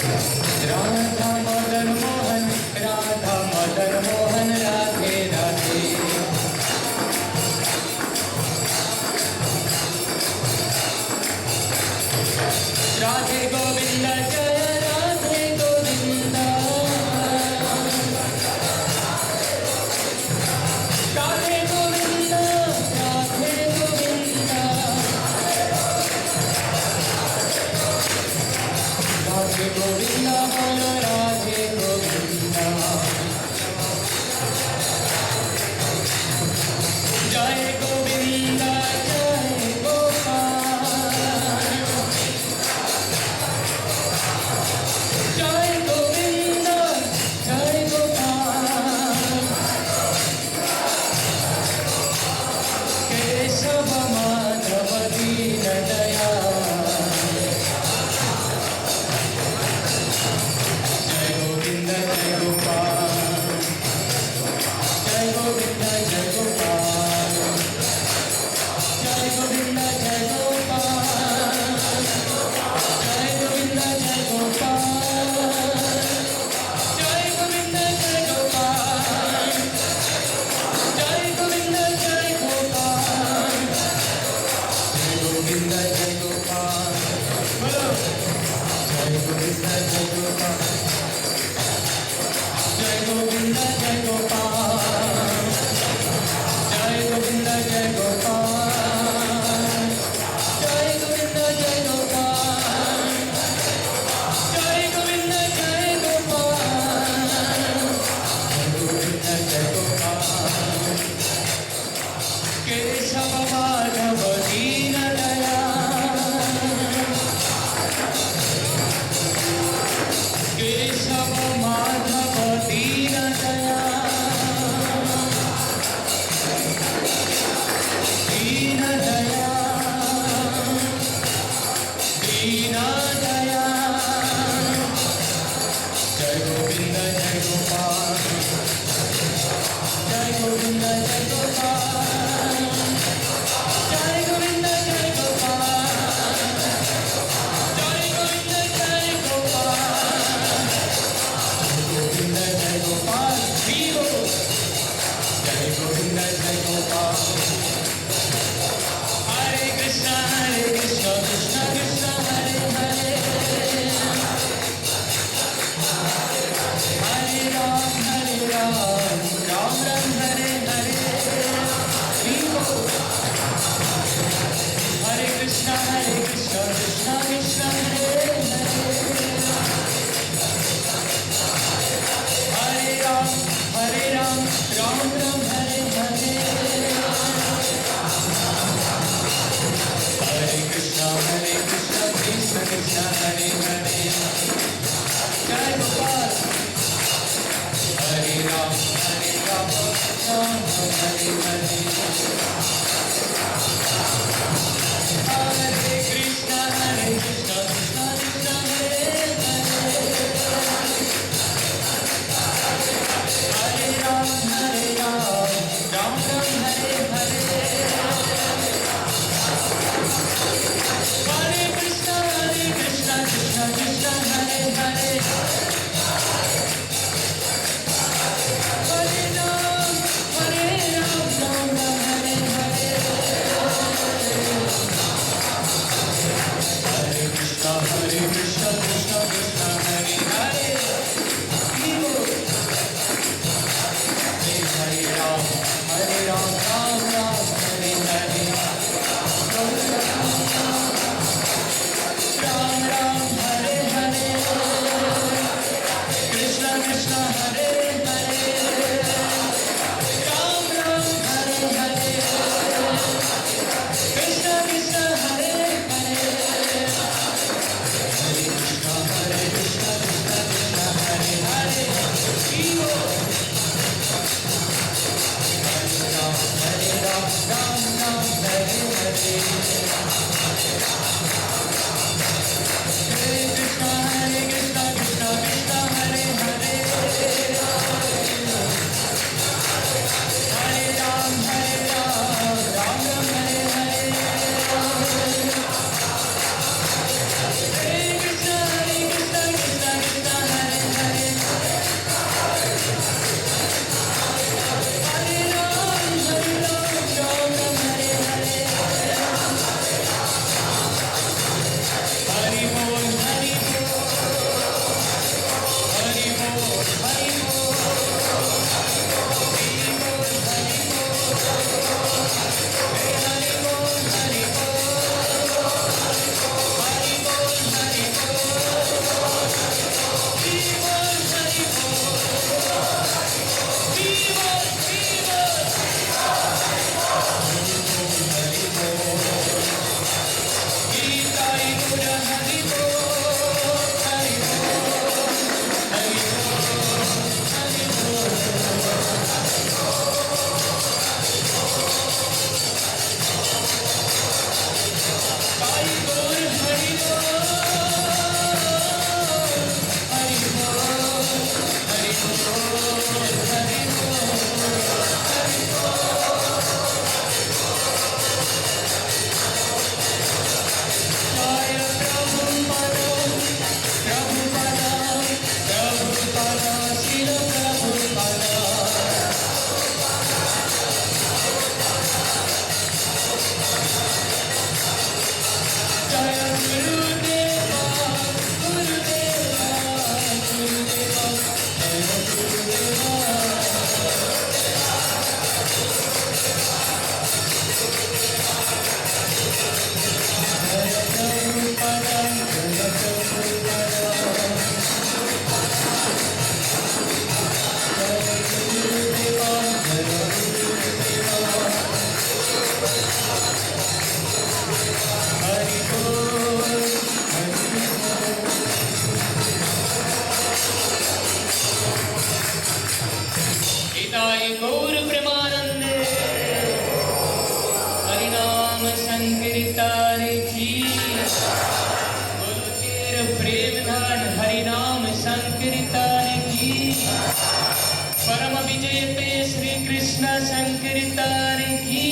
राधा मदन मोहन राधे राधे। राधे गोविंद जय राधे गोविंद। राधे गोविंद राधे गोविंद। राधे गोविंद बोलो राधे गोविंद। जय गोविंद जय गोपाल। जय गोविंद जय गोपाल। केशव माधव दीन दयाल। जय गोविंद जय गोपाल। जय गोविंद जय गोपाल। जय गोविंद जय गोपाल। जय गोविंद जय गोपाल। जय गोविंद जय गोपाल। जय गोविंद जय गोपाल। जय गोविंद जय गोपाल। बोलो जय गोविंद जय गोपाल। जय गोविंद जय गोपाल। जय गोविंद जय गोपाल। जय गोविंद जय गोपाल। जय गोविंद जय गोपाल। गोविंद जय गोपाल। केशव माधव दीन दयाल। केशव माधव दीन दयाल। दीन दयाल। दीन दयाल। जय गोविंद जय गोपाल। जय गोविंद जय गोपाल। जय गोविंद जय गोपाल। जय गोविंद जय गोपाल। गोविंद जय गोपाल। वीरो जय गोविंद जय गोपाल। हरे कृष्ण कृष्ण कृष्ण हरे हरे। हरे राम राम राम हरे हरे। वीरो हरे कृष्ण कृष्ण कृष्ण हरे हरे। हरे राम राम राम हरे हरे। हरे कृष्ण कृष्ण कृष्ण हरे हरे। जय गोपाल। हरे राम राम हरे हरे। हरे कृष्ण कृष्ण कृष्ण हरे हरे। हरे राम राम हरे हरे। हरे कृष्ण कृष्ण कृष्ण हरे हरे। हरे राम राम हरे हरे। हरे कृष्ण कृष्ण कृष्ण हरे हरे। हरे राम राम हरे हरे। राम राम हरे हरे। कृष्ण कृष्ण हरे हरे। राम राम हरे हरे। कृष्ण कृष्ण हरे हरे। हरे कृष्ण कृष्ण कृष्ण हरे हरे। हरे राम राम हरे हरे। हरे कृष्ण कृष्ण कृष्ण हरे हरे। हरे राम राम हरे हरे। हरे कृष्ण कृष्ण कृष्ण गौर प्रेमानंदे हरिनाम संकीर्तन की बोलो तेरे प्रेम धन हरिनाम संकीर्तन की परम विजय पे श्री कृष्ण संकीर्तन की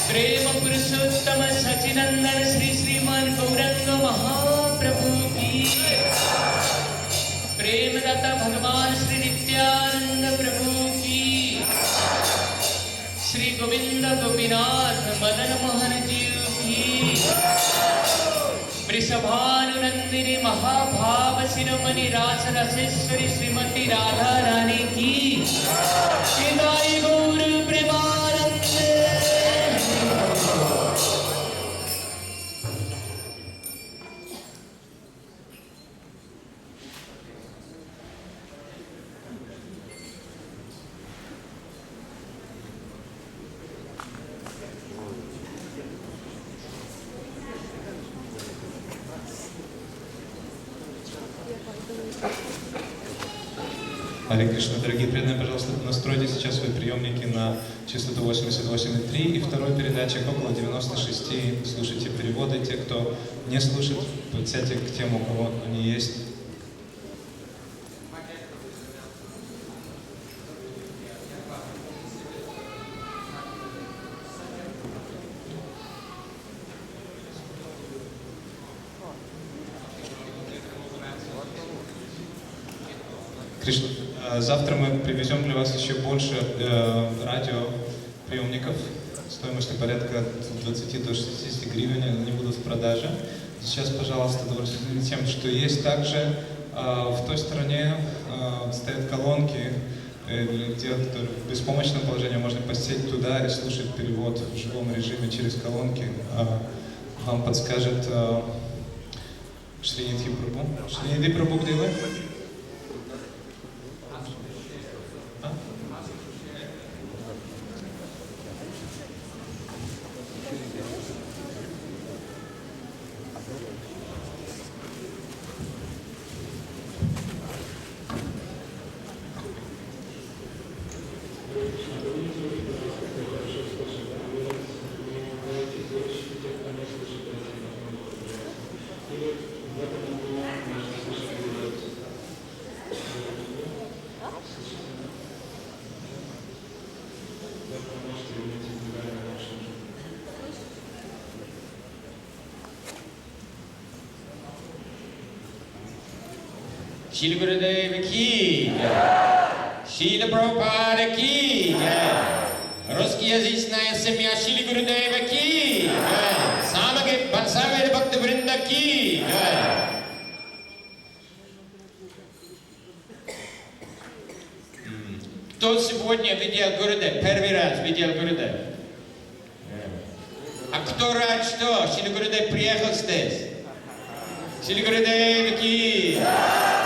प्रेम पुरुषोत्तम सचिनंदन श्री श्रीमान गौरंग महाप्रभु की प्रेमदाता भगवान श्री नित्यानंद प्रभु की श्री गोविंद गोपीनाथ मदन मोहन जीव की वृषभानुनंदिनी महाभाव शिरोमणि रास रसेश्वरी श्रीमती राधा रानी की हृदय गौर Premanand. Харе Кришна, дорогие преданные, пожалуйста, настройте сейчас свои приемники на частоту 88,3 и второй передатчик около 96. Слушайте переводы. Те, кто не слушает, подсядьте к тем, у кого они есть. Кришна, завтра мы привезем для вас еще больше радиоприемников стоимостью порядка от 20 до 60 гривен, они будут в продаже. Сейчас, пожалуйста, довольствуйтесь тем, что есть. Также в той стороне стоят колонки для тех, кто в беспомощном положении, можно посидеть туда и слушать перевод в живом режиме через колонки. Вам подскажет Шринидхи Прабху. Шринидхи Прабху, где вы? Shila Gurudev ki jai, Shila Prabhupada ki jai, Русскоязычная семья Шили Гурудева ки жай, Самагит Бансамед Бхакти Вринда ки жай. Кто сегодня видел Гурудев? Первый раз видел Гурудев? А кто рад, что Шили Гурудев приехал здесь? Шили Гурудев ки жай.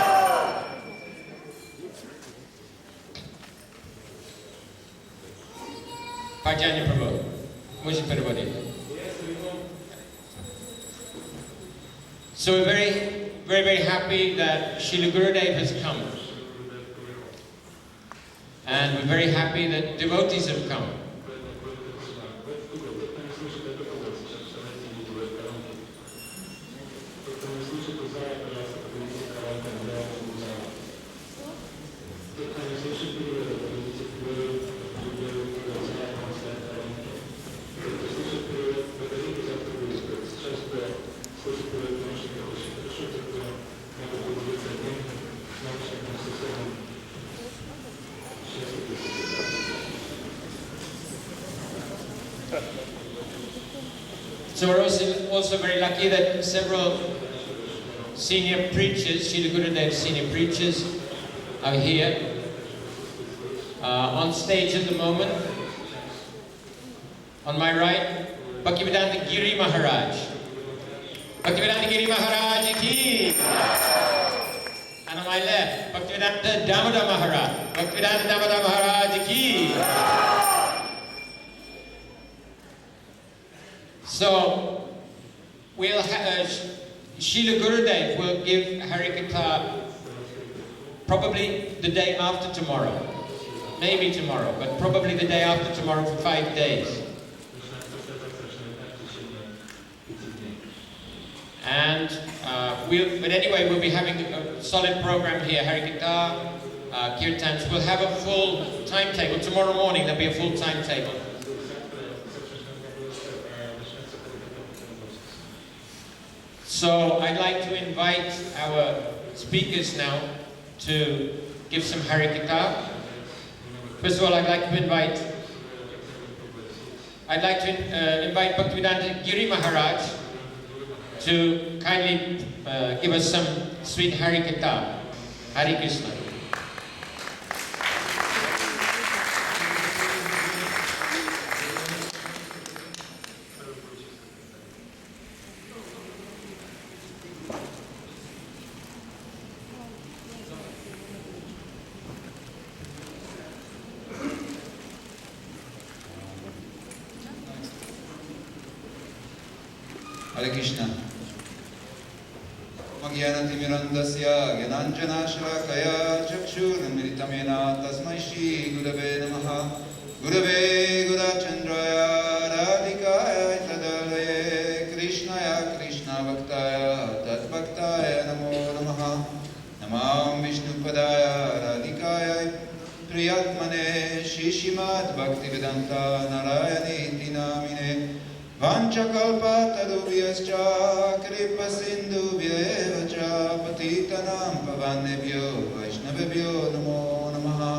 Pajani Prabhu, Muji Parvati. So we're very happy that Srila Gurudev has come. And we're very happy that devotees have come. So we're also very lucky that several senior preachers, Srila Gurudev's senior preachers, are here on stage at the moment. On my right, Bhaktivedanta Giri Maharaj. Bhaktivedanta Giri Maharaj ki. And on my left, Bhaktivedanta Damodara Maharaj. Bhaktivedanta Damodara Maharaj ki. So, we'll have, Srila Gurudev will give Harikatha probably the day after tomorrow. maybe tomorrow, but probably the day after tomorrow for 5 days. And but anyway, we'll be having a solid program here, Harikatha, Kirtans. We'll have a full timetable. Tomorrow morning there'll be a full timetable. So I'd like to invite our speakers now to give some Harikatha. First of all, I'd like to invite Bhaktivedanta Giri Maharaj to kindly give us some sweet Harikatha. Hare Krishna. Hare Krishna. Magyanatimirandasya Gyananjanashalakaya Chakshurmritamena Tasmai Shri Gurave Namaha. Gurave Gurachandraya Radhikaya Tadalaye Krishnaya Krishna Bhaktaya Tadbhaktaya Namo Namaha. Namam Vishnupadaya Radhikaya Priyatmane Shishimad Bhaktivedanta Narayani Tinamine Vanchakalpatarubhyascha kripasindubhya cha patitanam pavanebhyo vaishnavebhyo namo namaha.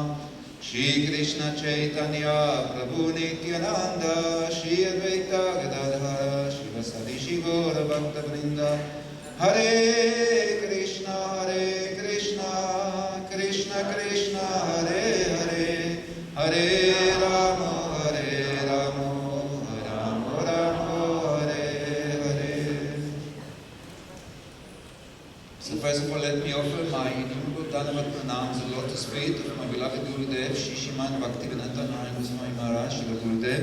Shri Krishna Chaitanya Prabhu Nityananda Shri Advaita Gadadhara Shivasadi Shri Gaura Bhakta Vrinda. Hare Krishna Krishna Krishna Hare Hare Hare Rama First of all, let me offer my innumerable Dhanavat pranams and lotus feet of my beloved Gurudev, Shishiman Bhaktivedanta Narayana Swami Maharaj, Shila Gurudev.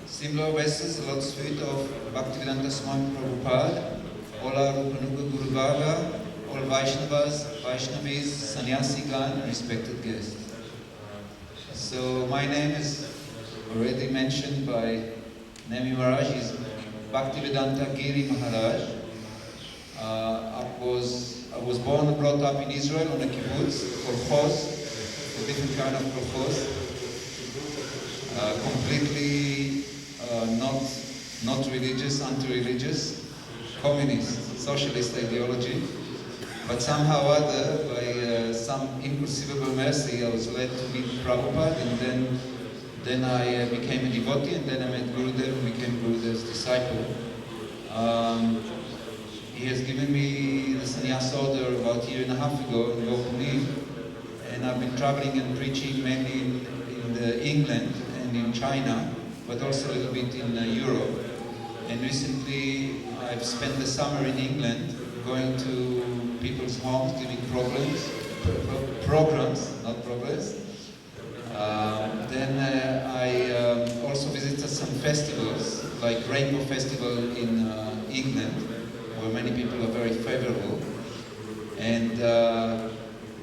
Similar obeisance, the lotus feet of Bhaktivedanta Swami Prabhupada, all our Rupanuga Guru Varga, all Vaishnavas, Vaishnavis, Sannyasigan, and respected guests. So my name is already mentioned by Nemi Maharaj, is Bhaktivedanta Giri Maharaj. I was born and brought up in Israel on a kibbutz, kolkhoz, a different kind of kolkhoz, completely not religious, anti-religious, communist, socialist ideology. But somehow or other, by some inconceivable mercy, I was led to meet Prabhupada, and then I became a devotee, and then I met Gurudev and became Gurudev's disciple. He has given me the sannyas order about a year and a half ago in Gopuni, and I've been traveling and preaching mainly in England and in China, but also a little bit in Europe. And recently I've spent the summer in England going to people's homes, giving programs, not problems. Then I also visited some festivals, like Rainbow Festival in England, where many people are very favorable. And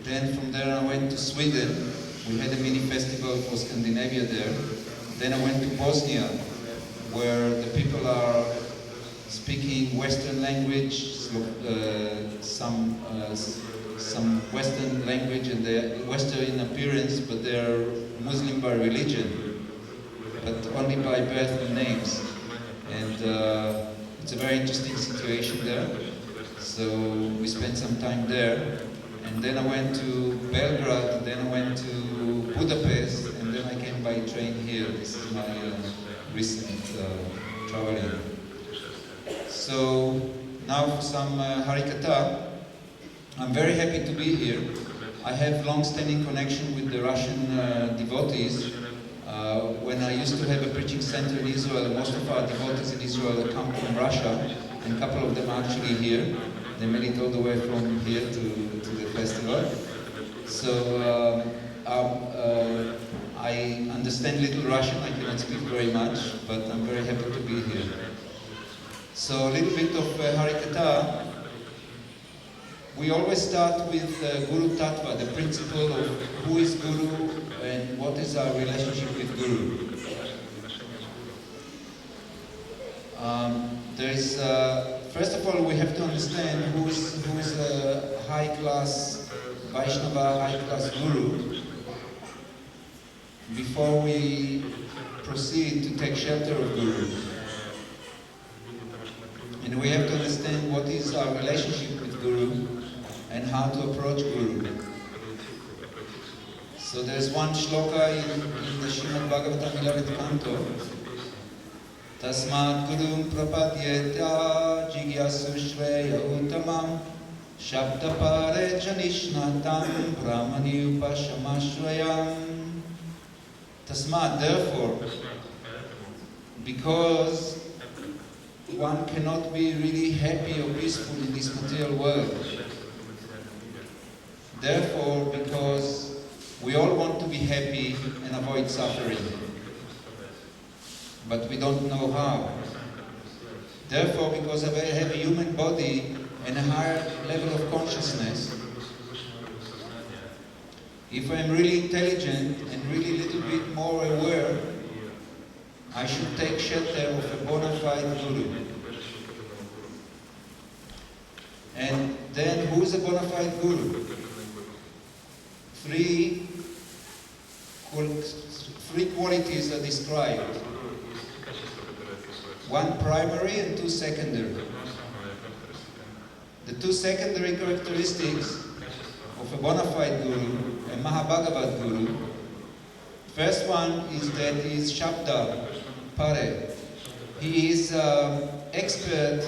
then from there I went to Sweden. We had a mini festival for Scandinavia there. Then I went to Bosnia, where the people are speaking Western language, some Western language, and they're Western in appearance, but they're Muslim by religion, but only by birth and names. And it's a very interesting situation there. So we spent some time there, and then I went to Belgrade, then I went to Budapest, and then I came by train here. This is my recent traveling. So now for some Harikatha. I'm very happy to be here. I have long-standing connection with the Russian devotees. When I used to have a preaching center in Israel, most of our devotees in Israel come from Russia, and a couple of them are actually here. They made it all the way from here to the festival. So I understand little Russian. I cannot speak very much, but I'm very happy to be here. So a little bit of Harikatha. we always start with Guru Tattva, the principle of who is Guru and what is our relationship with Guru. First of all, we have to understand who is a high-class Vaishnava, high-class Guru, before we proceed to take shelter of Guru. And we have to understand what is our relationship with Guru and how to approach Guru. So there's one shloka in the Srimad Bhagavatam 11th canto. Tasmat Gurum Prapadyeta Jigyasu Shreya Uttamam Shabdapare Janishnatam Brahmani Upashamashrayam. Tasmat, therefore, because one cannot be really happy or peaceful in this material world. Therefore, because we all want to be happy and avoid suffering, but we don't know how. Therefore, because I have a human body and a higher level of consciousness, if I'm really intelligent and really a little bit more aware, I should take shelter of a bona fide Guru. And then, who is a bona fide Guru? Three qualities are described. One primary and two secondary. The two secondary characteristics of a bona fide Guru, a Mahabhagavat Guru. First one is that he is Shabda Pare. He is expert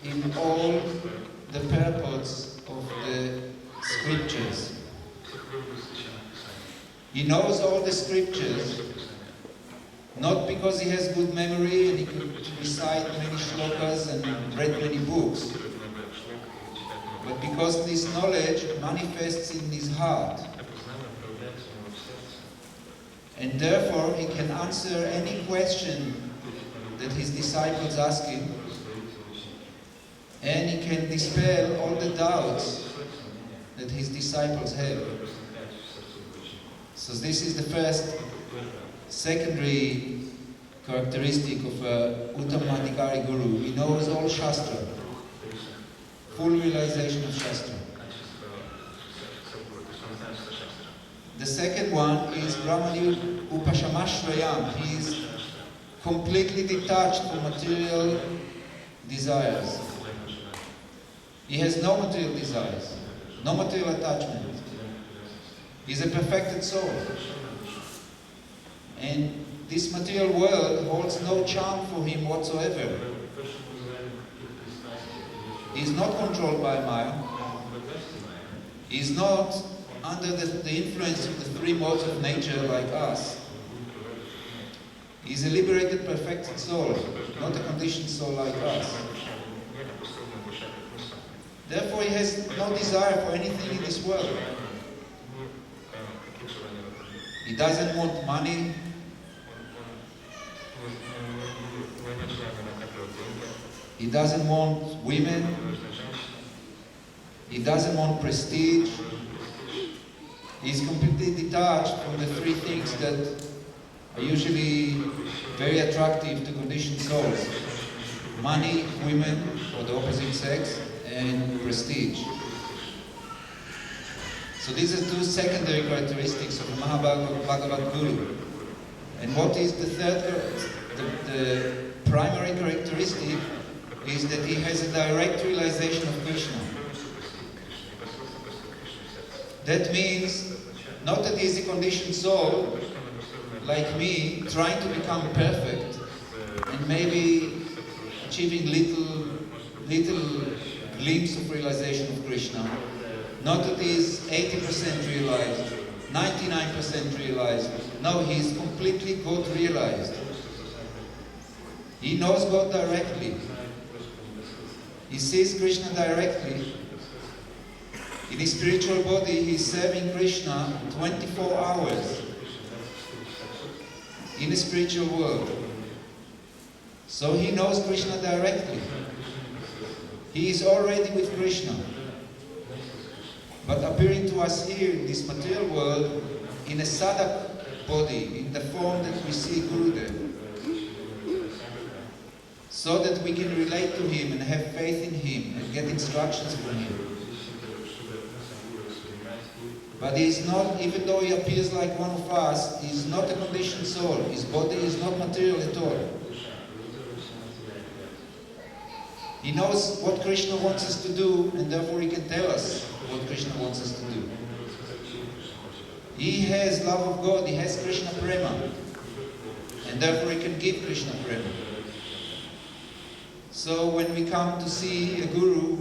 in all the purports of the scriptures. He knows all the scriptures, not because he has good memory and he could recite many shlokas and read many books, but because this knowledge manifests in his heart. And therefore he can answer any question that his disciples ask him, and he can dispel all the doubts that his disciples have. So this is the first secondary characteristic of a Uttamadhikari Guru. He knows all Shastra, full realization of Shastra. The second one is Brahmani Upashamashrayam. He is completely detached from material desires. He has no material desires, no material attachment. He's a perfected soul. And this material world holds no charm for him whatsoever. He's not controlled by Maya. He's not under the influence of the three modes of nature like us. He's a liberated, perfected soul, not a conditioned soul like us. Therefore, he has no desire for anything in this world. He doesn't want money. He doesn't want women. He doesn't want prestige. He's completely detached from the three things that are usually very attractive to conditioned souls: money, women, or the opposite sex, and prestige. So these are two secondary characteristics of a Mahabhagavat Guru. And what is the third, the primary characteristic is that he has a direct realization of Krishna. That means not that he is a conditioned soul like me, trying to become perfect and maybe achieving little glimpse of realization of Krishna. Not that he is 80% realized, 99% realized. No, he is completely God realized. He knows God directly. He sees Krishna directly. In his spiritual body, he is serving Krishna 24 hours in the spiritual world. So he knows Krishna directly. He is already with Krishna. but appearing to us here in this material world in a sadhu body, in the form that we see Gurudev, so that we can relate to him and have faith in him and get instructions from him. But he is not, even though he appears like one of us, he is not a conditioned soul. His body is not material at all. He knows what Krishna wants us to do, and therefore he can tell us what Krishna wants us to do. He has love of God, he has Krishna Prema, and therefore he can give Krishna Prema. So when we come to see a guru,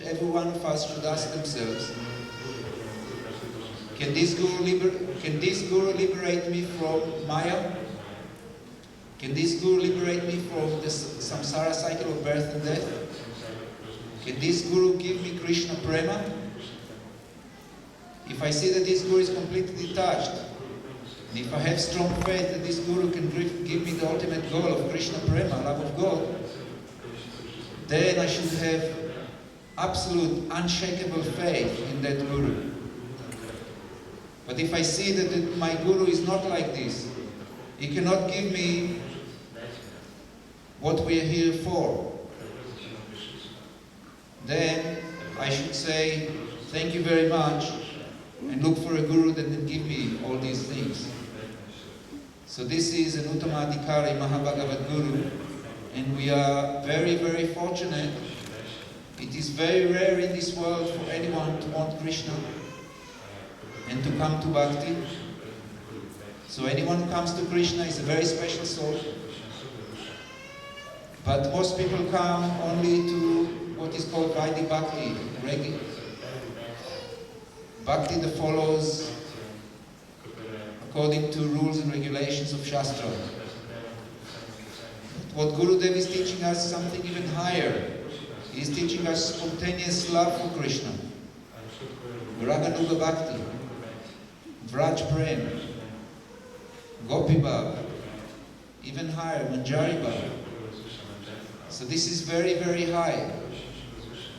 every one of us should ask themselves, can this guru liberate me from Maya? Can this guru liberate me from the samsara cycle of birth and death? Can this guru give me Krishna Prema? If I see that this guru is completely detached, and if I have strong faith that this guru can give me the ultimate goal of Krishna Prema, love of God, then I should have absolute, unshakable faith in that guru. But if I see that my guru is not like this, he cannot give me what we are here for, then I should say, thank you very much, and look for a guru that can give me all these things. So this is an Uttamadhikari Mahabhagavat Guru, and we are very, very fortunate. It is very rare in this world for anyone to want Krishna and to come to Bhakti. So anyone who comes to Krishna is a very special soul. But most people come only to what is called Vaidhi Bhakti, Bhakti that follows according to rules and regulations of Shastra. What Gurudev is teaching us is something even higher. He is teaching us spontaneous love for Krishna. Raganuga Bhakti, Vraj Prem, Gopi Bhav, even higher, Manjari Bhav. So this is very, very high.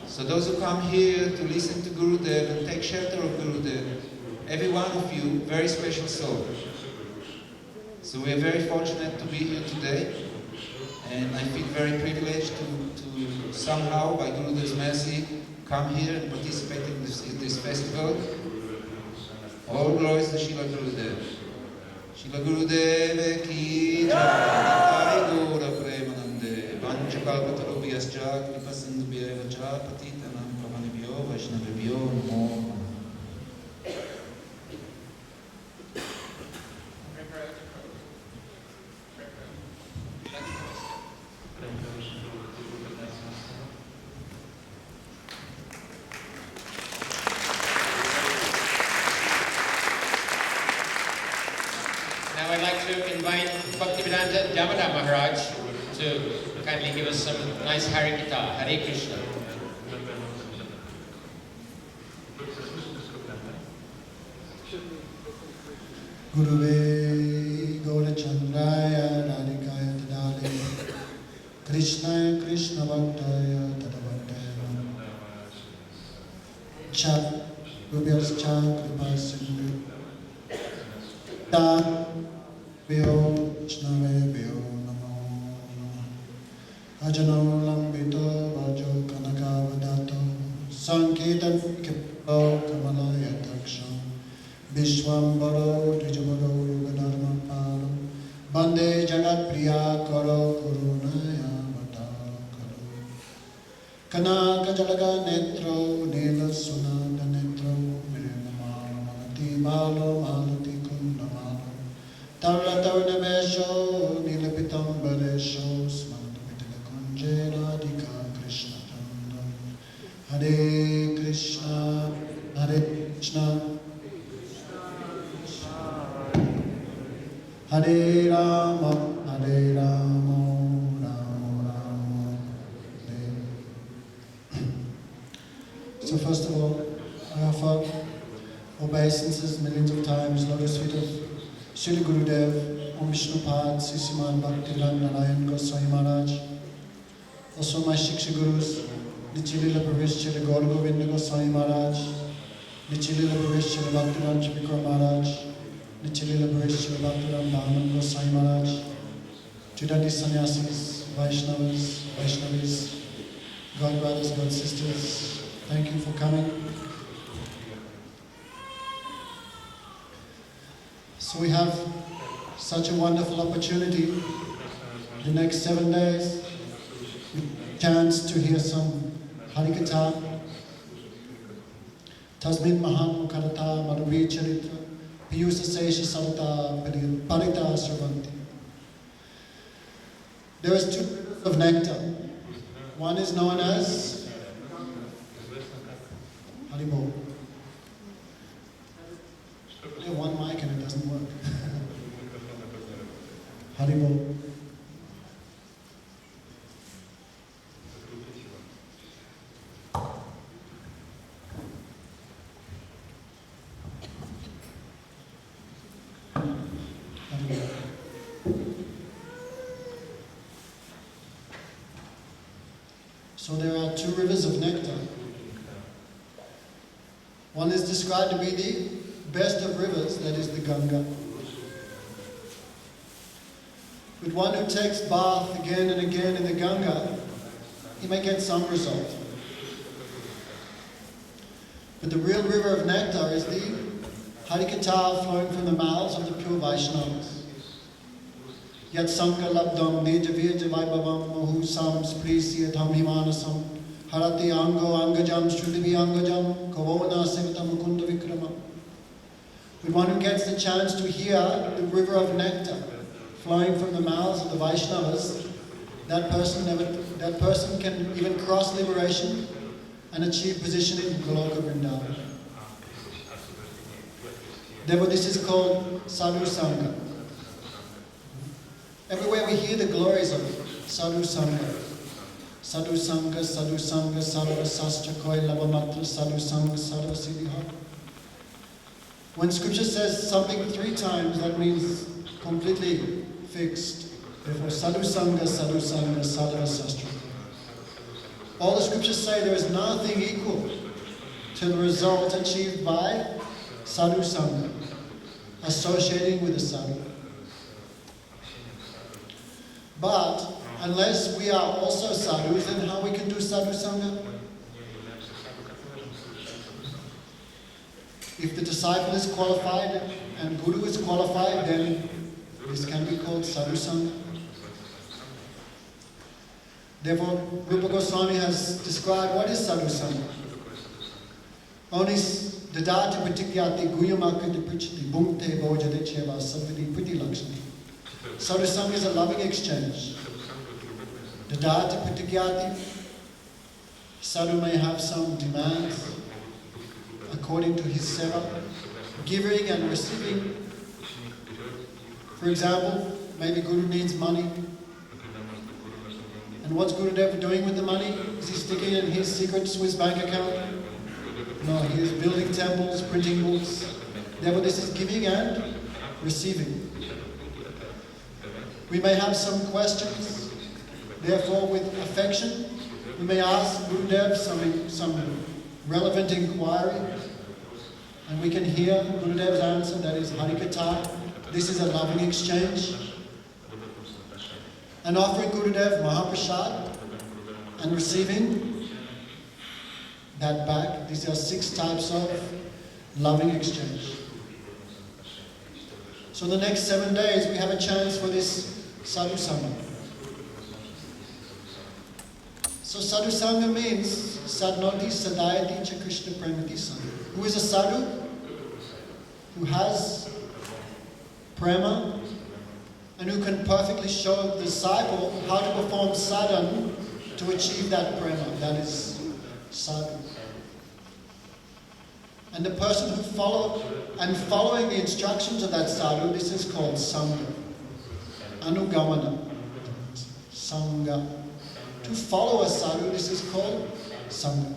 So those who come here to listen to Gurudev and take shelter of Gurudev, every one of you, very special soul. So we are very fortunate to be here today, and I feel very privileged to somehow, by Gurudev's mercy, come here and participate in this festival. All glories to Srila Gurudev. Srila Gurudev ki jai, Gaura Premanande, Vanchakalpatarubhyascha, Kripasindhubhyeva cha, Patitanam Pavanibhyo, Vaishnavibhyo, Namo. Now I'd like to invite Bhaktivedanta Damodara Maharaj to kindly give us some nice Harikatha, Hare Krishna. Guruve Gaurachandraya Radhikaya Tadale Krishnaya Krishna Bhaktaya Tadavantaya Chat Rubhyascha Kripa Sindhu Ta Vyo Shnave Vyo Namo Ajano Lambito Vajo Kanakavadato Sanketan Kipto Kamalaya Taksham Vishwambaro Trijabaro Yugadharma Paro Bande Jagat Priya Karo Kurunaya Vataro Karo Kanaka Jalaga Netro Nila Sunanda Netro Mirinamalo Malati Malo Malati Kundamalo Tavla Tavna Vesho Nilapitam Baresho Smanapitila Kunjena Dika Krishna Tandam Hare Krishna Hare Krishna Hare Rama, Hare Rama, Rama Rama, Hare. So first of all, I offer obeisances millions of times, lotus feet of Srila Gurudev, Om Vishnupad, Sisiman Bhaktivedanta Narayan Goswami Maharaj. Also my Shiksha Gurus, Nityalila Pravesh Srila Gaura Govinda Goswami Maharaj, Nichilila Barish Srila Bhaktivedanta Vikram Maharaj, Nichilila Barish Srila Bhaktivedanta Bhaman Goswami Maharaj, Judati Sannyasis, Vaishnavis, God brothers, God sisters, thank you for coming. So we have such a wonderful opportunity the next 7 days, chance to hear some Harikatha, Tasmid Mahan Mukharata, Madhuri Charitra, Piyusa Seshi Sarata, Parita Sravanti. There is 2 rivers of nectar. One is known as Haribol. We have one mic and it doesn't work. Haribol. So there are 2 rivers of nectar. One is described to be the best of rivers, that is the Ganga. But one who takes bath again and again in the Ganga, he may get some result. But the real river of nectar is the Harikatha flowing from the mouths of the pure Vaishnavas. Yat sanga labdam neja virja vaibhavam mohu sam sprisya dham himanasam harati ango angajam shrudivi angajam kavona sivata mukunda vikrama. But one who gets the chance to hear the river of nectar flowing from the mouths of the Vaishnavas, that person can even cross liberation and achieve position in Goloka Vrindavan. Therefore this is called sadhu sanga. Everywhere we hear the glories of sadhu sanga. Sadhu sanga, sadhu sanga, sarva sastra koi lavamatra, sadhu sanga, sarva siddhiha. When scripture says something 3 times, that means completely fixed. Therefore, sadhu sanga, sarva sastra. All the scriptures say there is nothing equal to the result achieved by sadhu sanga, associating with a sadhu. But unless we are also sadhus, then how we can do sadhu sanga? If the disciple is qualified and guru is qualified, then this can be called sadhu sanga. Therefore, Rupa Goswami has described what is sadhu sanga. Only dadati pratikyati guyamakati prichati bhumte bhojade cheva savidi priti lakshmi. Sadhu sanga is a loving exchange. Dadati pratikyati, sadhu may have some demands according to his seva, giving and receiving. For example, maybe Guru needs money. And what's Gurudev doing with the money? Is he sticking it in his secret Swiss bank account? No, he is building temples, printing books. Therefore, this is giving and receiving. We may have some questions. Therefore, with affection, we may ask Gurudev some relevant inquiry. And we can hear Gurudev's answer, that is Harikatha. This is a loving exchange. And offering Gurudev Mahaprasad and receiving that back. These are 6 types of loving exchange. So the next 7 days we have a chance for this sadhu sanga. So sadhu sanga means sadnoti sadayati cha Krishna premiti sanga. Who is a sadhu? Who has prema and who can perfectly show the disciple how to perform sadhana to achieve that prema. That is sadhu. And the person who following the instructions of that sadhu, this is called sanga. Anugamana. Sanga. To follow a sadhu, this is called sanga.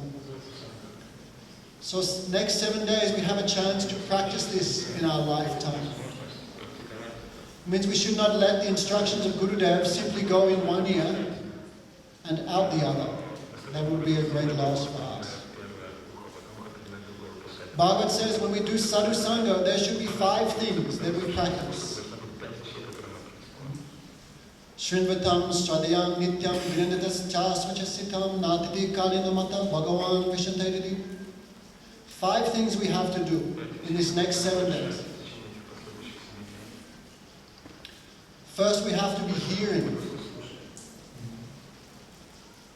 So next 7 days we have a chance to practice this in our lifetime. It means we should not let the instructions of Gurudev simply go in one ear and out the other. That would be a great loss for us. Bhagavad says when we do sadhu sanga, there should be 5 things that we practice. Shrinvatam, Stradayam, Nityam, Grindatas, Chasvachasitam, Natiti Kalinamata, Bhagavan, Vishantayridi. 5 things we have to do in this next 7 days. First, we have to be hearing.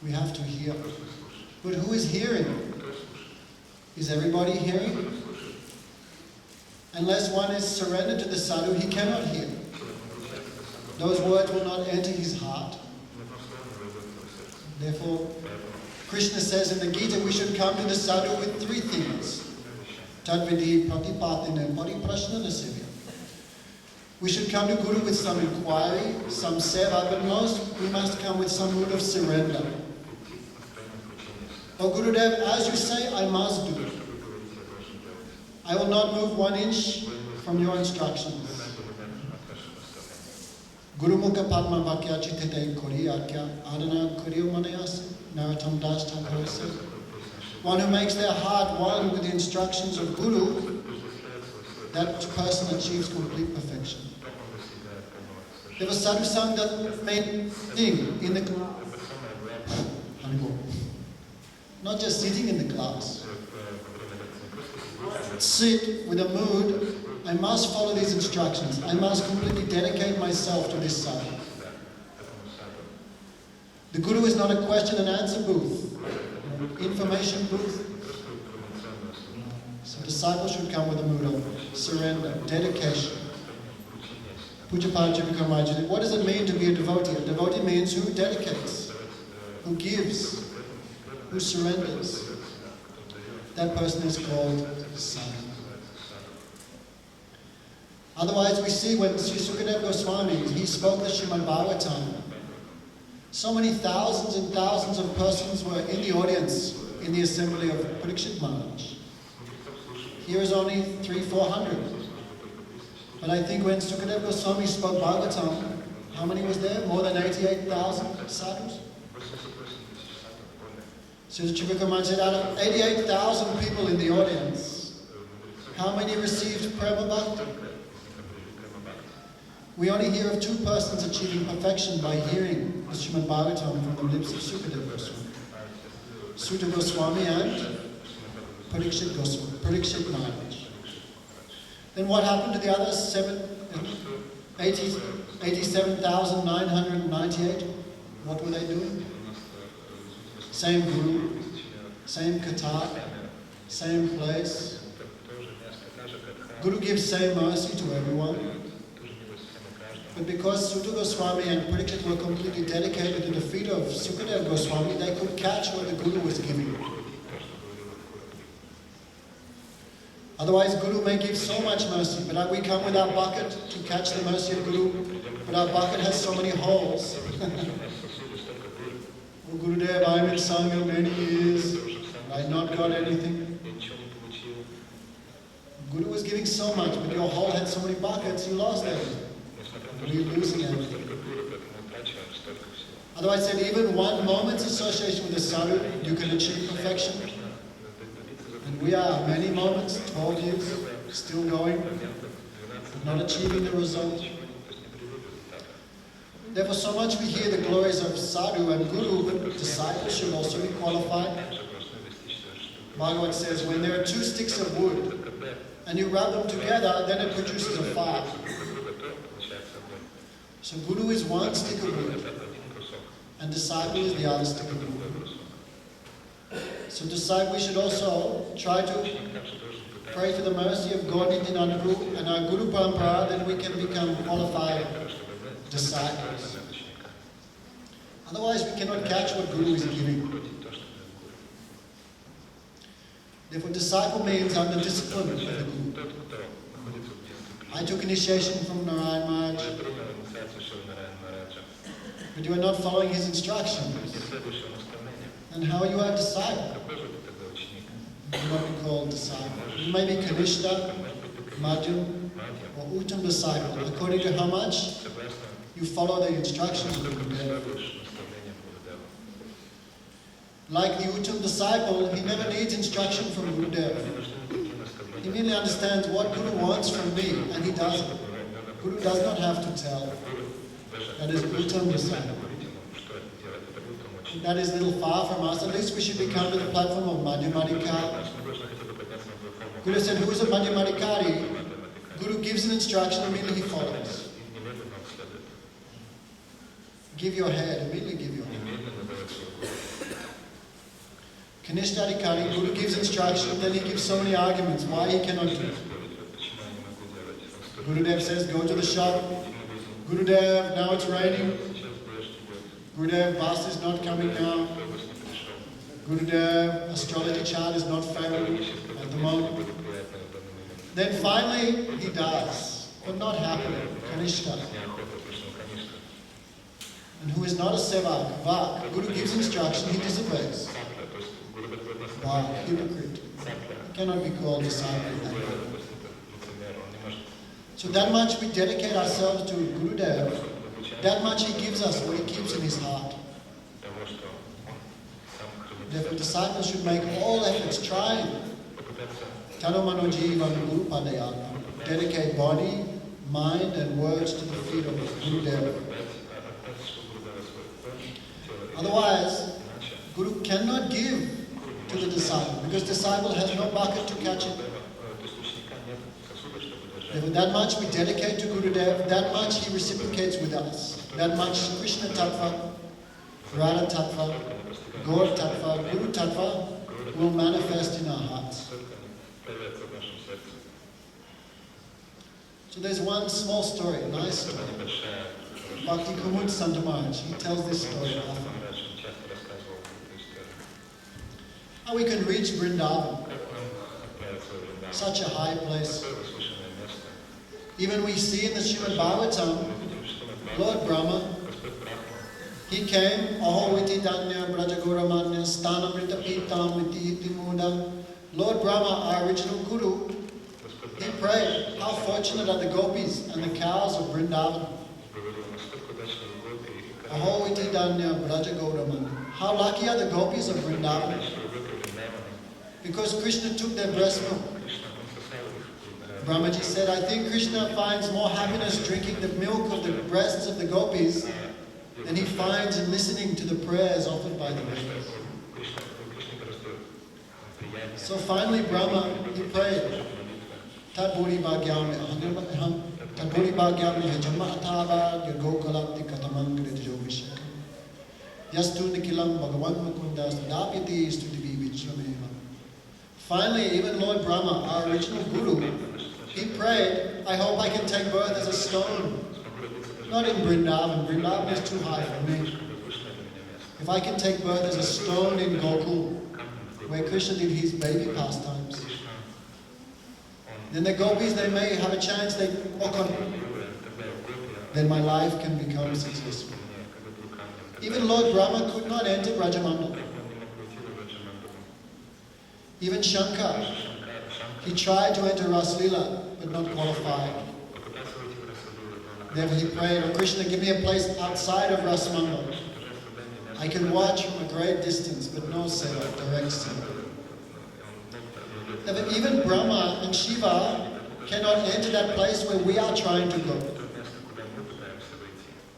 We have to hear. But who is hearing? Is everybody hearing? Unless one is surrendered to the sadhu, he cannot hear. Those words will not enter his heart. Therefore, Krishna says in the Gita, we should come to the sadhu with 3 things. Tadvidi, Pratipatine, Pariprashnanasivya. We should come to Guru with some inquiry, some seva, but most we must come with some mood of surrender. Oh Gurudev, as you say, I must do it. I will not move 1 inch from your instructions. Guru Mukha Padma Vakya Chitete Kori Akya Adana Kuriyo Manayas Naratam Das Thakur said. One who makes their heart one with the instructions of Guru, that person achieves complete perfection. There was sadhu sangha main thing in the class. Not just sitting in the class. Sit with a mood, I must follow these instructions. I must completely dedicate myself to this sadhu. The Guru is not a question and answer booth, information booth. So disciples should come with a mood of surrender, dedication. Pujapad Jivakarmaji, what does it mean to be a devotee? A devotee means who dedicates, who gives, who surrenders. That person is called sadhu. Otherwise, we see when Sri Sukadeva Goswami, he spoke the Srimad Bhagavatam, so many thousands and thousands of persons were in the audience in the assembly of Parikshit Maharaj. Here is only 300-400. But I think when Sukadeva Goswami spoke Bhagavatam, how many was there? More than 88,000 sadhus? So Chivakarman said, out of 88,000 people in the audience, how many received Prema Bhakti? We only hear of 2 persons achieving perfection by hearing the Srimad Bhagavatam from the lips of Sukadeva Goswami. Sutta Goswami and Parikshit Goswami, Parikshit Maharaj. Then what happened to the other 87,998? What were they doing? Same Guru, same Katha, same place. Guru gives same mercy to everyone. But because Sutta Goswami and Parikshit were completely dedicated to the feet of Sukadeva Goswami, they could catch what the Guru was giving. Otherwise, Guru may give so much mercy, but we come with our bucket to catch the mercy of Guru, but our bucket has so many holes. Oh Gurudev, I'm in Sangha many years, and I've not got anything. Guru was giving so much, but your hole had so many buckets, you lost everything. You're losing everything. Otherwise, said even 1 moment's association with the sadhu, you can achieve perfection. And we are many moments, 12 years, still going, not achieving the result. Therefore, so much we hear the glories of sadhu and guru, but disciples should also be qualified. Bhagavad says, when there are 2 sticks of wood, and you rub them together, then it produces a fire. So Guru is 1 stick of wood, and disciple is the other stick of wood. So disciple, we should also try to pray for the mercy of God Nityananda Guru and our Guru Parampara, then we can become qualified disciples. Otherwise we cannot catch what Guru is giving. Therefore disciple means under discipline of the Guru. I took initiation from Narayan Maharaj, but you are not following his instructions. And how are you a disciple? You will not be called disciple. You may be Kanishta, Madhyam, or Uttam disciple, according to how much you follow the instructions of the Gurudev. Like the Uttam disciple, he never needs instruction from Gurudev. He merely understands what Guru wants from me, and he does it. Guru does not have to tell. That is Uttam Rasana. That is a little far from us. At least we should become to the platform of Madhyamadikari. Guru said, who is a Madhyamadikari? Guru gives an instruction, immediately he follows. Give your head, immediately give your head. Kanishtadikari, Guru gives instruction, then he gives so many arguments why he cannot do it. Gurudev says, go to the shop. Gurudev, now it's raining. Gurudev, bus is not coming now. Gurudev, astrology chart is not favorable at the moment. Then finally he does, but not happily, Kanishta. And who is not a sevak, vak, Guru gives instruction, he disobeys. Vak, hypocrite. He cannot be called disciple. So that much we dedicate ourselves to Gurudev, that much he gives us what he keeps in his heart. Therefore, disciples should make all efforts, trying. Dedicate body, mind, and words to the feet of Gurudev. Otherwise, Guru cannot give to the disciple, because disciple has no bucket to catch it. Therefore, that much we dedicate to Gurudev, that much he reciprocates with us. That much Krishna Tattva, Radha Tattva, Gaur Tattva, Guru Tattva will manifest in our hearts. So there's one small story, a nice story. Bhakti Kumud Sant Maharaj, he tells this story often. How we can reach Vrindavan, such a high place. Even we see in the Srimad Bhagavatam, Lord Brahma, he came, Aho iti danya brajagoramanya stanamrita pitam iti muda. Lord Brahma, our original Guru, he prayed, how fortunate are the gopis and the cows of Vrindavan. Aho iti danya brajagoramanya. How lucky are the gopis of Vrindavan? Because Krishna took their breast milk. Brahmaji said, I think Krishna finds more happiness drinking the milk of the breasts of the gopis than he finds in listening to the prayers offered by the gopis. So finally Brahma, he prayed, Tad Buri Bhagyam Hejama Atava Yagokalapti Katamang Ridjovisha Yastu Nikilam Bhagavan Mukundas Dapiti Studivi Vichrameva. Finally, even Lord Brahma, our original Guru, he prayed, I hope I can take birth as a stone. Not in Vrindavan. Vrindavan is too high for me. If I can take birth as a stone in Gokul, where Krishna did his baby pastimes, then the gopis, they may have a chance, then my life can become successful. Even Lord Brahma could not enter Brajamandal. Even Shankar, he tried to enter Raslila, but not qualified. Therefore he prayed, oh Krishna, give me a place outside of Rasmandal. I can watch from a great distance, but no seva, direct seva. Therefore even Brahma and Shiva cannot enter that place where we are trying to go.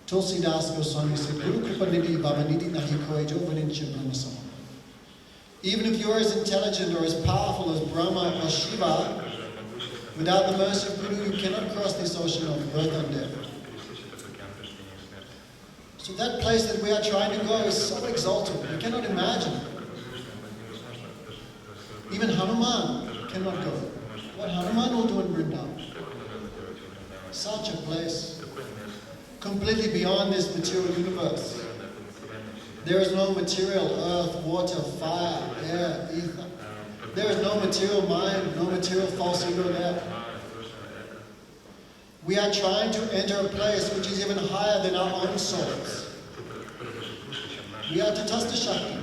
Tulsidas Goswami said, Guru Kripa Nidhi Bhavanidhi Nahi Koi Jo Vanincha Brahmasama. Even if you're as intelligent or as powerful as Brahma or Shiva, without the mercy of Guru, you cannot cross this ocean of birth and death. So that place that we are trying to go is so exalted, you cannot imagine. Even Hanuman cannot go. What Hanuman will do in Vrindavan? Such a place, completely beyond this material universe. There is no material earth, water, fire, air, ether. There is no material mind, no material false ego there. We are trying to enter a place which is even higher than our own souls. We are Tatastha Shakti.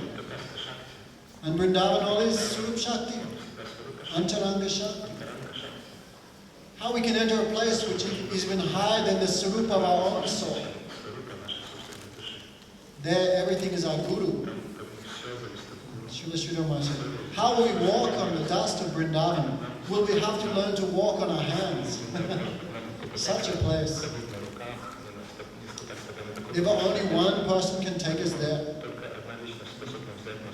And Vrindavan all is Swarup Shakti, Antaranga Shakti. How we can enter a place which is even higher than the Swarup of our own soul. There everything is our Guru. Srila Sridhar Maharaj said, how will we walk on the dust of Vrindavan will we have to learn to walk on our hands? Such a place. If only one person can take us there.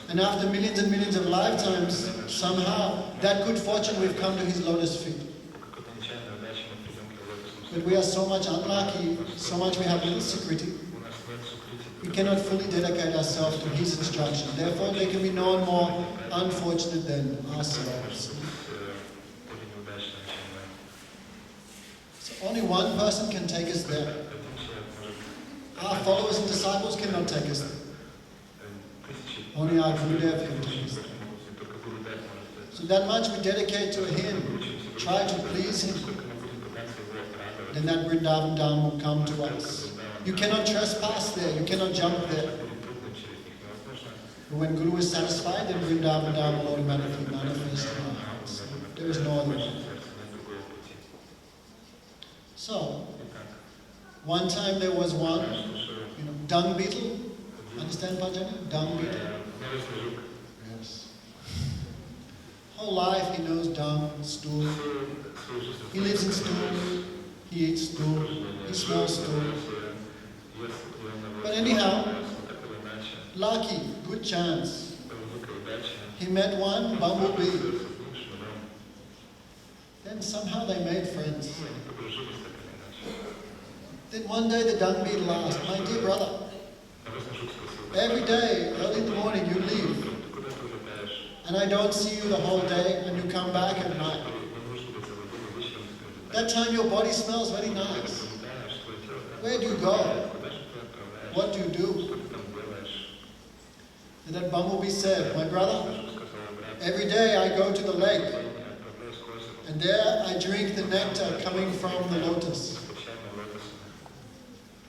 And after millions and millions of lifetimes, somehow, that good fortune we've come to his lotus feet. But we are so much unlucky, so much we have insecurity. We cannot fully dedicate ourselves to his instruction. Therefore, there can be no one more unfortunate than ourselves. So only one person can take us there. Our followers and disciples cannot take us there. Only our Gurudev can take us there. So that much we dedicate to him, try to please him. Then that Vrindavan Dham will come to us. You cannot trespass there, you cannot jump there. But when Guru is satisfied, then Vrindavan Dham will automatically manifest in our hearts. There is no other way. So, one time there was one, dung beetle. Understand Pajani? Dung beetle. Yes. Whole life he knows dung, stool. He lives in stool. He eats stool. He smells stool. But anyhow, lucky, good chance. He met one bumblebee. Then somehow they made friends. Then one day the dung beetle asked, "My dear brother, every day, early in the morning, you leave. And I don't see you the whole day, and you come back at night. That time your body smells very nice. Where do you go? What do you do?" And that bumblebee said, "My brother, every day I go to the lake, and there I drink the nectar coming from the lotus."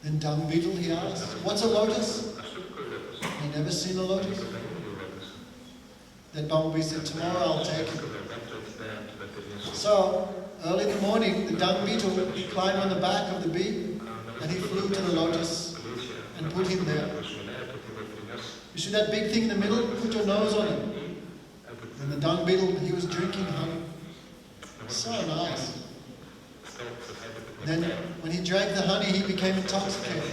Then dung beetle, he asked, "What's a lotus?" "I never seen a lotus." Then bumblebee said, "Tomorrow I'll take it." So, early in the morning, the dung beetle climbed on the back of the bee, and he flew to the lotus and put him there. You see that big thing in the middle? Put your nose on it. And the dung beetle, he was drinking honey. So nice. Then, when he drank the honey, he became intoxicated.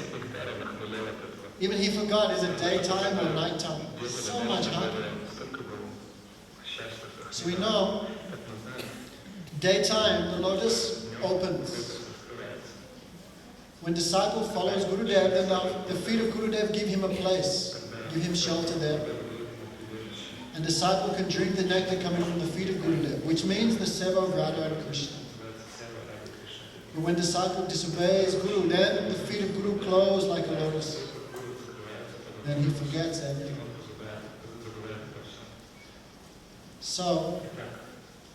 Even he forgot, is it daytime or nighttime? So much honey. So we know, daytime, the lotus opens. When disciple follows Gurudev, then the feet of Gurudev give him a place, give him shelter there. And disciple can drink the nectar coming from the feet of Gurudev, which means the seva of Radha and Krishna. But when disciple disobeys Guru, then the feet of Guru close like a lotus. Then he forgets everything. So,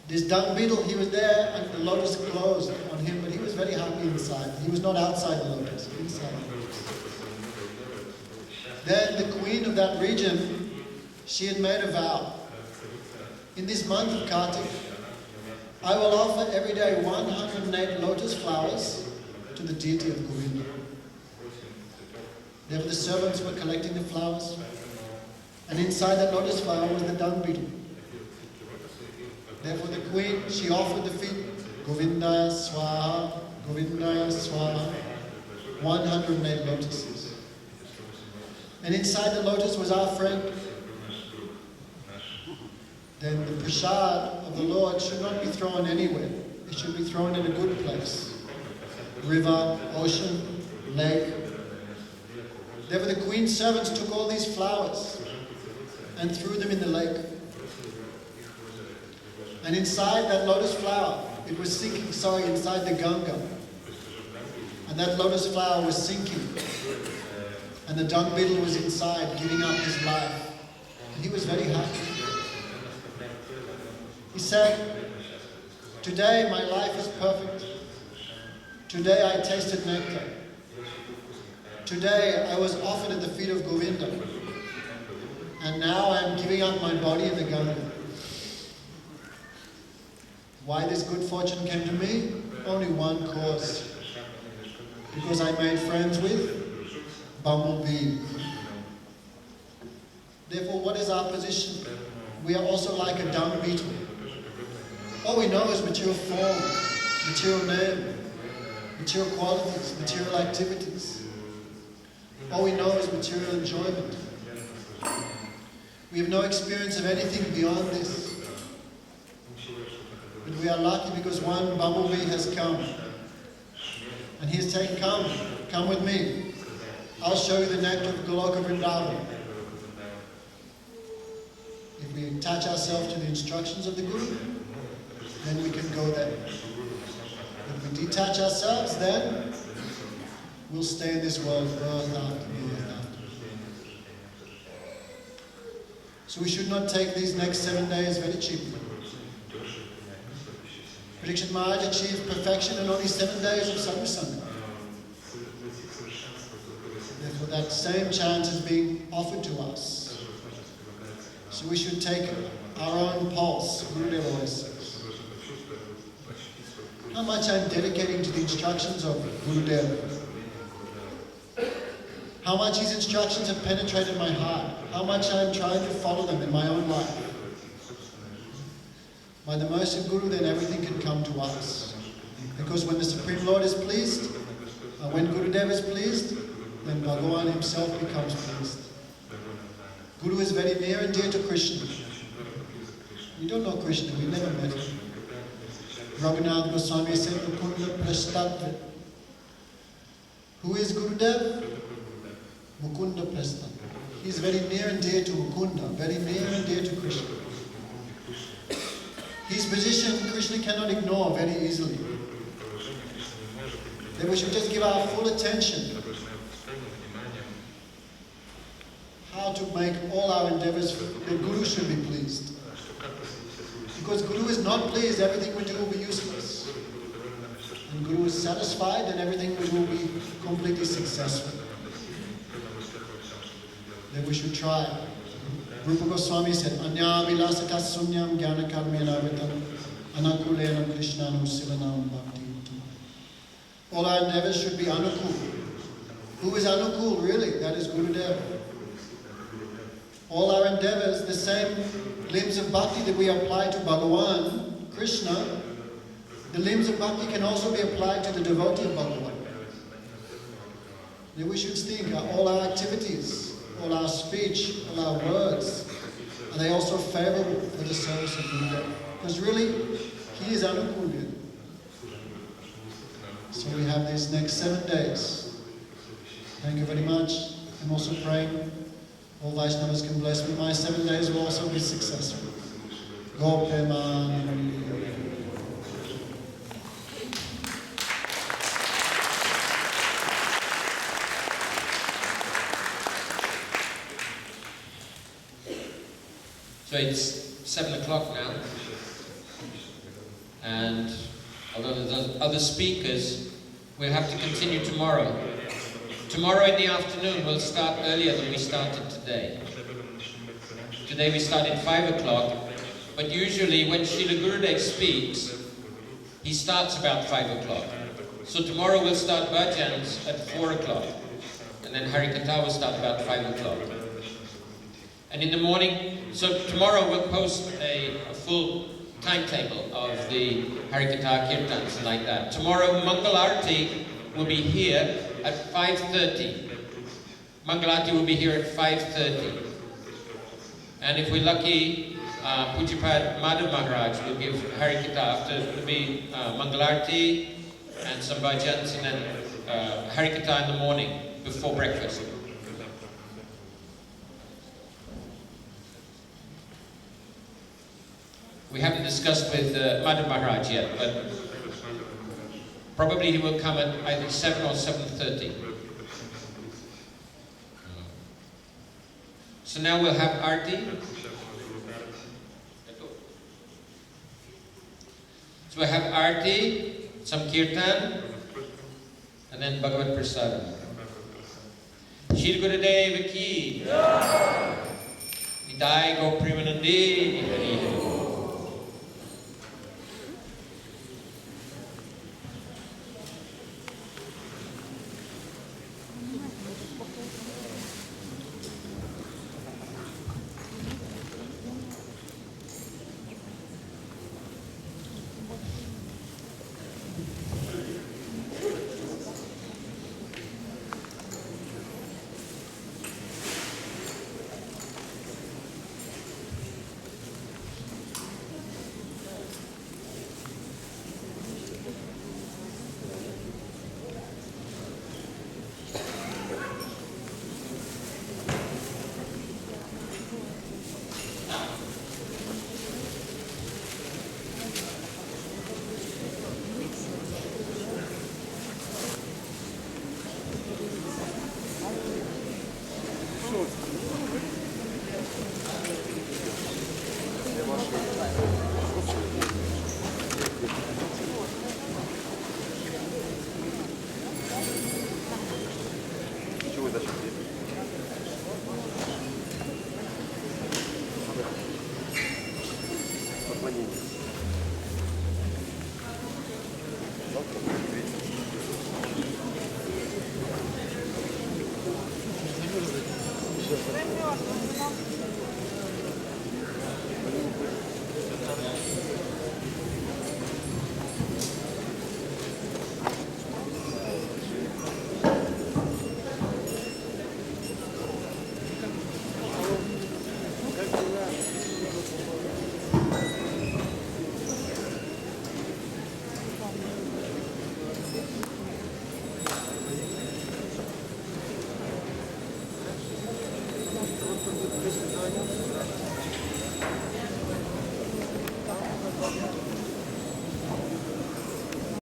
this dung beetle, he was there and the lotus closed on him, but he was very happy inside. He was not outside the lotus, inside the lotus. Then the queen of that region, she had made a vow. In this month of Kartik, I will offer every day 108 lotus flowers to the deity of Govinda. Therefore the servants were collecting the flowers, and inside that lotus flower was the dung beetle. Therefore the queen, she offered the feet, Govindaya Swaha, Govindaya Swaha, 108 lotuses. And inside the lotus was our friend. Then the prasad of the Lord should not be thrown anywhere. It should be thrown in a good place. River, ocean, lake. Therefore the queen's servants took all these flowers and threw them in the lake. And inside that lotus flower, it was sinking, inside the Ganga. And that lotus flower was sinking. And the dung beetle was inside, giving up his life. And he was very happy. He said, "Today my life is perfect. Today I tasted nectar. Today I was offered at the feet of Govinda. And now I am giving up my body in the Ganga." Why this good fortune came to me? Only one cause. Because I made friends with bumblebee. Therefore, what is our position? We are also like a dung beetle. All we know is material form, material name, material qualities, material activities. All we know is material enjoyment. We have no experience of anything beyond this. But we are lucky because one bumblebee has come. And he has taken, come with me. I'll show you the nectar of Goloka Vrindavan. If we attach ourselves to the instructions of the Guru, then we can go there. If we detach ourselves, then we'll stay in this world birth after birth after. So we should not take these next 7 days very cheaply. Parikshit Maharaj achieved perfection in only 7 days of sadhu sanga. Therefore, that same chance is being offered to us. So we should take our own pulse. Gurudev always says, how much I'm dedicating to the instructions of Gurudev. How much his instructions have penetrated my heart. How much I'm trying to follow them in my own life. By the mercy of Guru, then everything can come to us. Because when the Supreme Lord is pleased, when Gurudev is pleased, then Bhagavan himself becomes pleased. Guru is very near and dear to Krishna. We don't know Krishna, we never met him. Raghunath Goswami said, Mukunda Prashtatva. Who is Gurudev? Mukunda Prashtatva. He is very near and dear to Mukunda, very near and dear to Krishna. His position, Krishna cannot ignore very easily. Then we should just give our full attention how to make all our endeavors that Guru should be pleased. Because Guru is not pleased, everything we do will be useless. And Guru is satisfied, then everything we do will be completely successful. Then we should try. Rupa Goswami said, Anya vilasata sunyam jnana karmena vitam anakulena krishnanu silanam bhakti. All our endeavors should be anukul. Who is anukul really? That is Gurudev. All our endeavors, the same limbs of bhakti that we apply to Bhagavan, Krishna, the limbs of bhakti can also be applied to the devotee of Bhagavan. Then we should think, all our activities, all our speech, all our words, are they also favorable for the service of Gurudev? Because really, he is Anukulya. So we have these next 7 days. Thank you very much. I'm also praying all Vaishnavas can bless me. My 7 days will also be successful. Gopeman. So it's 7 o'clock now, and although there's other speakers, we'll have to continue tomorrow. Tomorrow in the afternoon we'll start earlier than we started today. Today we start at 5 o'clock, but usually when Srila Gurudev speaks, he starts about 5 o'clock. So tomorrow we'll start bhajans at 4 o'clock, and then Harikatha will start about 5 o'clock. And in the morning, so tomorrow we'll post a full timetable of the Harikatha Kirtans like that. Tomorrow Mangal Arati will be here at 5:30. Mangal Arati will be here at 5:30. And if we're lucky, Pujapad Madhav Maharaj will give Harikatha after. It'll be Mangal Arati and some bhajans, and then Harikatha in the morning before breakfast. We haven't discussed with Madhav Maharaj yet, but probably he will come at either 7 or 7:30. So now we'll have Arti. So we'll have Arti, some Kirtan, and then Bhagavad Prasadam. Shri Gurudev ki Vidai Go Premanandi Hari. Thank you.